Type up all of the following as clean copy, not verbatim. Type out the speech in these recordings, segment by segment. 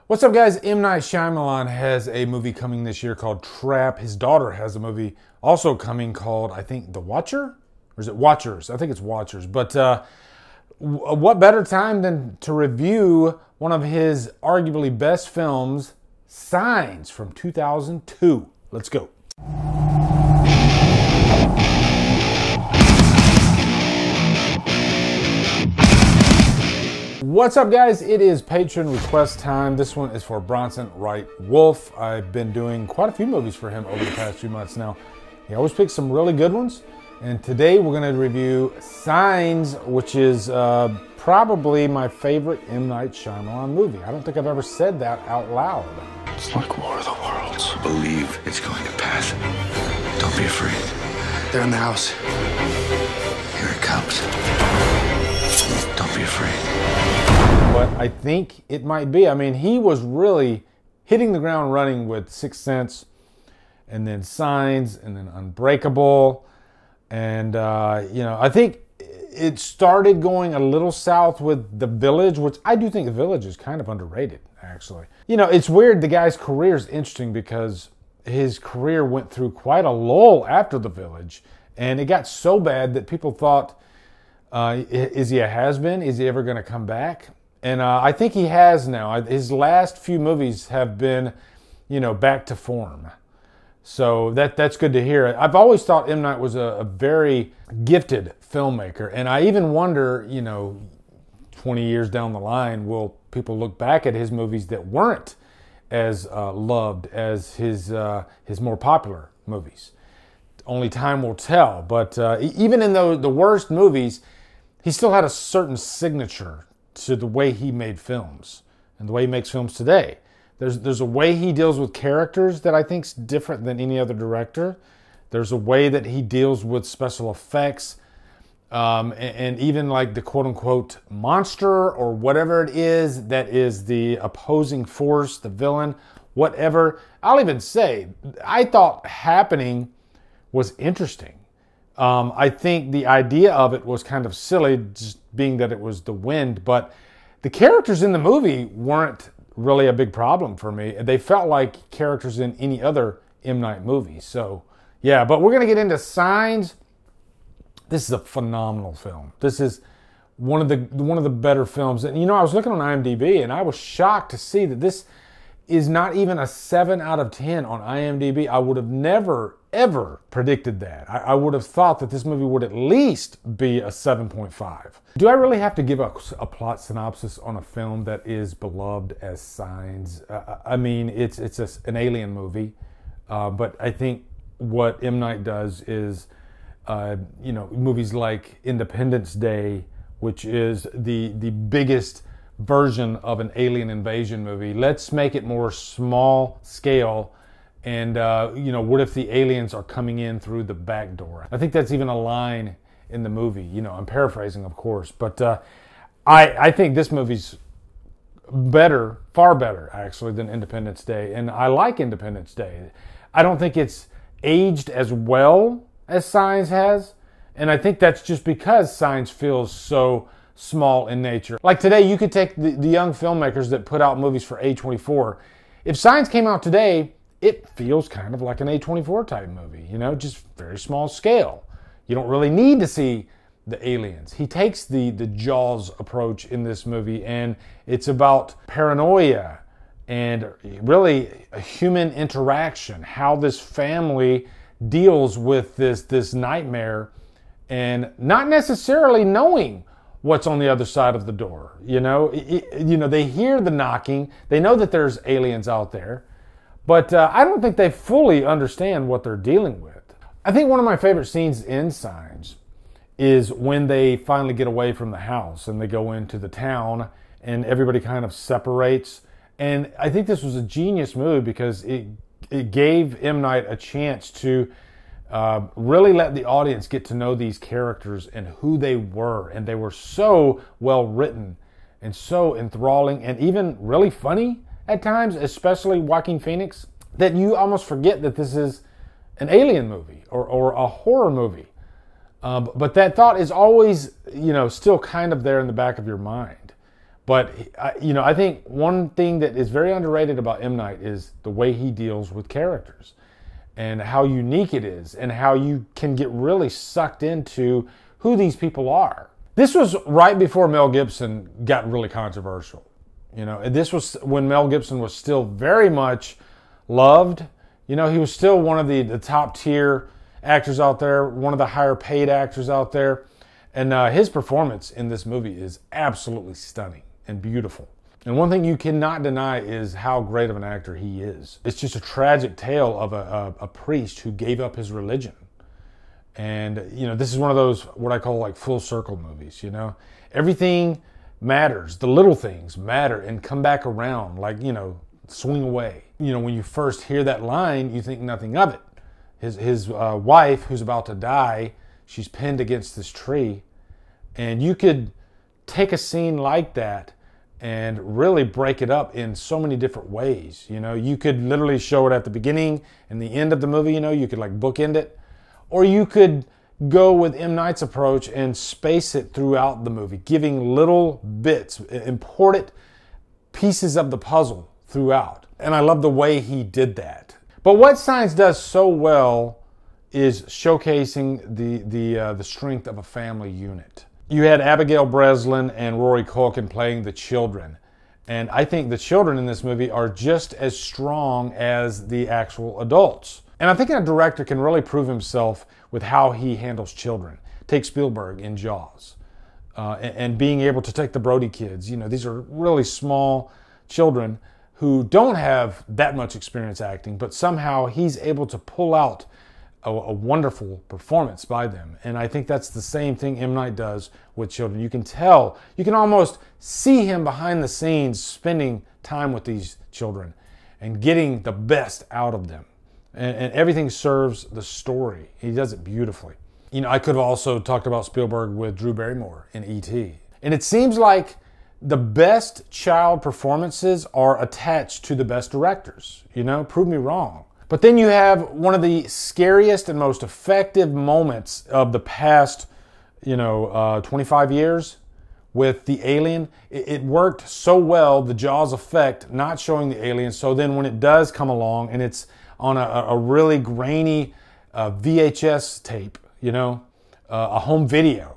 What's up, guys? M. Night Shyamalan has a movie coming this year called Trap. His daughter has a movie also coming called, I think, The Watcher? Or is it Watchers? I think it's Watchers. But what better time than to review one of his arguably best films, Signs, from 2002. Let's go. What's up, guys? It is Patron Request time. This one is for Bronson Wright Wolf. I've been doing quite a few movies for him over the past few months now. He always picks some really good ones. And today we're going to review Signs, which is probably my favorite M. Night Shyamalan movie. I don't think I've ever said that out loud. It's like War of the Worlds. Believe it's going to pass. Don't be afraid. They're in the house. Here it comes. Don't be afraid. But I think it might be. I mean, he was really hitting the ground running with Sixth Sense, and then Signs, and then Unbreakable. And, I think it started going a little south with The Village, which I do think The Village is kind of underrated, actually. You know, it's weird. The guy's career is interesting because his career went through quite a lull after The Village. And it got so bad that people thought, is he a has-been? Is he ever going to come back? And I think he has now. His last few movies have been, back to form. So that's good to hear. I've always thought M. Night was a very gifted filmmaker. And I even wonder, 20 years down the line, will people look back at his movies that weren't as loved as his more popular movies? Only time will tell. But even in the worst movies, he still had a certain signature to the way he made films and the way he makes films today. There's a way he deals with characters that I think is different than any other director. There's a way that he deals with special effects and even like the quote-unquote monster or whatever it is that is the opposing force, the villain, whatever. I'll even say, I thought Happening was interesting. I think the idea of it was kind of silly, just being that it was the wind, but the characters in the movie weren't really a big problem for me. They felt like characters in any other M. Night movie. So, yeah, but we're going to get into Signs. This is a phenomenal film. This is one of the better films. And, I was looking on IMDb, and I was shocked to see that this is not even a 7 out of 10 on IMDb. I would have never, ever predicted that. I would have thought that this movie would at least be a 7.5. Do I really have to give a plot synopsis on a film that is beloved as Signs? I mean, it's an alien movie, but I think what M. Night does is, movies like Independence Day, which is the biggest version of an alien invasion movie. Let's make it more small scale. And, what if the aliens are coming in through the back door? I think that's even a line in the movie. I'm paraphrasing, of course. But I think this movie's better, far better, actually, than Independence Day. And I like Independence Day. I don't think it's aged as well as Signs has. And I think that's just because Signs feels so small in nature. Like today, you could take the young filmmakers that put out movies for A24. If Signs came out today, it feels kind of like an A24 type movie, just very small scale. You don't really need to see the aliens. He takes the Jaws approach in this movie, and it's about paranoia and really a human interaction, how this family deals with this nightmare and not necessarily knowing what's on the other side of the door. They hear the knocking. They know that there's aliens out there. But I don't think they fully understand what they're dealing with. I think one of my favorite scenes in Signs is when they finally get away from the house and they go into the town and everybody kind of separates. And I think this was a genius move because it gave M. Night a chance to really let the audience get to know these characters and who they were. And they were so well written and so enthralling and even really funny at times, especially Joaquin Phoenix, that you almost forget that this is an alien movie or a horror movie. But that thought is always, still kind of there in the back of your mind. But, I think one thing that is very underrated about M. Night is the way he deals with characters and how unique it is and how you can get really sucked into who these people are. This was right before Mel Gibson got really controversial. This was when Mel Gibson was still very much loved. He was still one of the top tier actors out there, one of the higher paid actors out there. And his performance in this movie is absolutely stunning and beautiful. And one thing you cannot deny is how great of an actor he is. It's just a tragic tale of a priest who gave up his religion. And, this is one of those, what I call like full circle movies, Everything matters. The little things matter and come back around, like, swing away. When you first hear that line, you think nothing of it. His wife, who's about to die, she's pinned against this tree. And you could take a scene like that and really break it up in so many different ways. You could literally show it at the beginning and the end of the movie, you could like bookend it. Or you could go with M. Night's approach and space it throughout the movie, giving little bits, important pieces of the puzzle throughout. And I love the way he did that. But what Signs does so well is showcasing the strength of a family unit. You had Abigail Breslin and Rory Culkin playing the children. And I think the children in this movie are just as strong as the actual adults. And I think a director can really prove himself with how he handles children. Take Spielberg in Jaws. And being able to take the Brody kids. These are really small children who don't have that much experience acting, but somehow he's able to pull out a wonderful performance by them. And I think that's the same thing M. Night does with children. You can tell, you can almost see him behind the scenes spending time with these children and getting the best out of them. And everything serves the story. He does it beautifully. I could have also talked about Spielberg with Drew Barrymore in E.T. And it seems like the best child performances are attached to the best directors. Prove me wrong. But then you have one of the scariest and most effective moments of the past, 25 years with the alien. It worked so well, the Jaws effect, not showing the alien. So then when it does come along and it's on a really grainy VHS tape, a home video.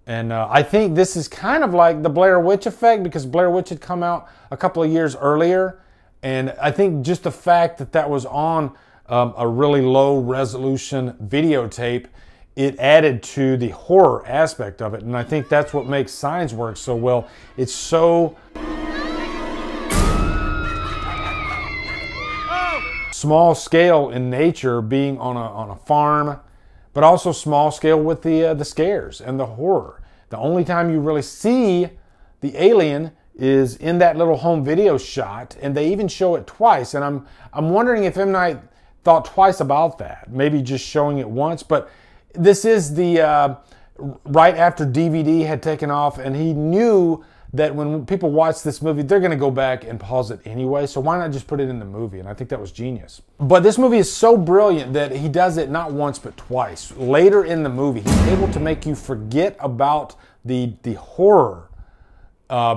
And I think this is kind of like the Blair Witch effect, because Blair Witch had come out a couple of years earlier. And I think just the fact that that was on a really low resolution videotape, it added to the horror aspect of it. And I think that's what makes Signs work so well. It's so small scale in nature, being on a farm, but also small scale with the scares and the horror. The only time you really see the alien is in that little home video shot, and they even show it twice. And I'm wondering if M. Night thought twice about that, maybe just showing it once. But this is the right after DVD had taken off, and he knew that when people watch this movie, they're going to go back and pause it anyway. So why not just put it in the movie? And I think that was genius. But this movie is so brilliant that he does it not once but twice. Later in the movie, he's able to make you forget about the horror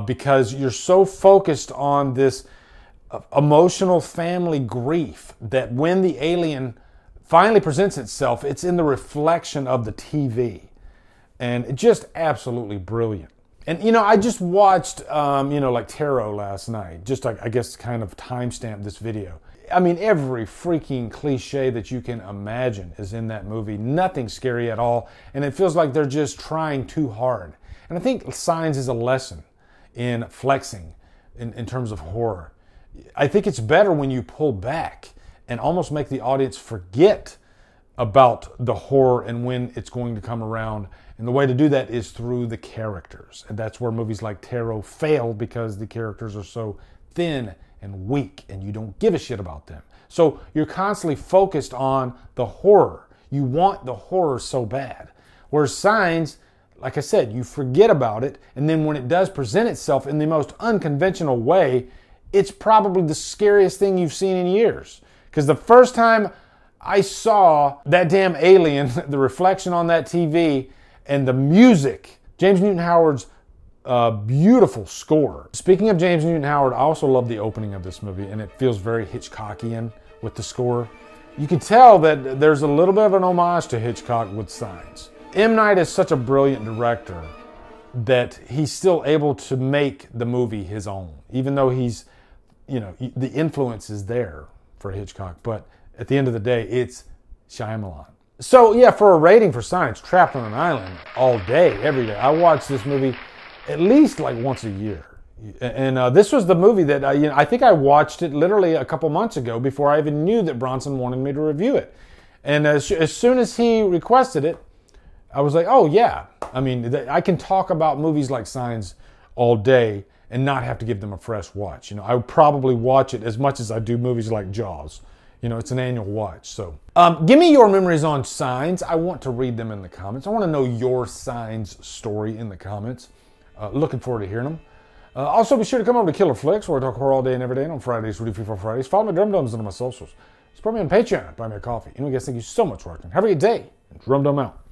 because you're so focused on this emotional family grief that when the alien finally presents itself, it's in the reflection of the TV. And it's just absolutely brilliant. And, I just watched, like Tarot last night. Just, I guess, kind of timestamp this video. I mean, every freaking cliche that you can imagine is in that movie. Nothing scary at all. And it feels like they're just trying too hard. And I think Signs is a lesson in flexing in terms of horror. I think it's better when you pull back and almost make the audience forget about the horror and when it's going to come around. And the way to do that is through the characters. And that's where movies like Tarot fail, because the characters are so thin and weak and you don't give a shit about them. So you're constantly focused on the horror. You want the horror so bad. Whereas Signs, like I said, you forget about it. And then when it does present itself in the most unconventional way, it's probably the scariest thing you've seen in years. Because the first time I saw that damn alien, the reflection on that TV, and the music, James Newton Howard's Beautiful score. Speaking of James Newton Howard, I also love the opening of this movie, and it feels very Hitchcockian with the score. You can tell that there's a little bit of an homage to Hitchcock with Signs. M. Night is such a brilliant director that he's still able to make the movie his own, even though he's, you know, the influence is there for Hitchcock, but at the end of the day, it's Shyamalan. So yeah, for a rating for Signs, Trapped on an Island, all day, every day. I watch this movie at least like once a year. And this was the movie that I think I watched it literally a couple months ago before I even knew that Bronson wanted me to review it. And as soon as he requested it, I was like, oh yeah. I mean, I can talk about movies like Signs all day and not have to give them a fresh watch. You know, I would probably watch it as much as I do movies like Jaws. You know, it's an annual watch. So give me your memories on Signs. I want to read them in the comments. I want to know your Signs story in the comments. Looking forward to hearing them. Also, be sure to come over to Killer Flicks, where I talk horror all day and every day. And on Fridays, we do Free for Fridays. Follow my Drumdums on my socials. Support me on Patreon. Buy me a coffee. Anyway, guys, thank you so much for watching. Have a good day. Drumdum out.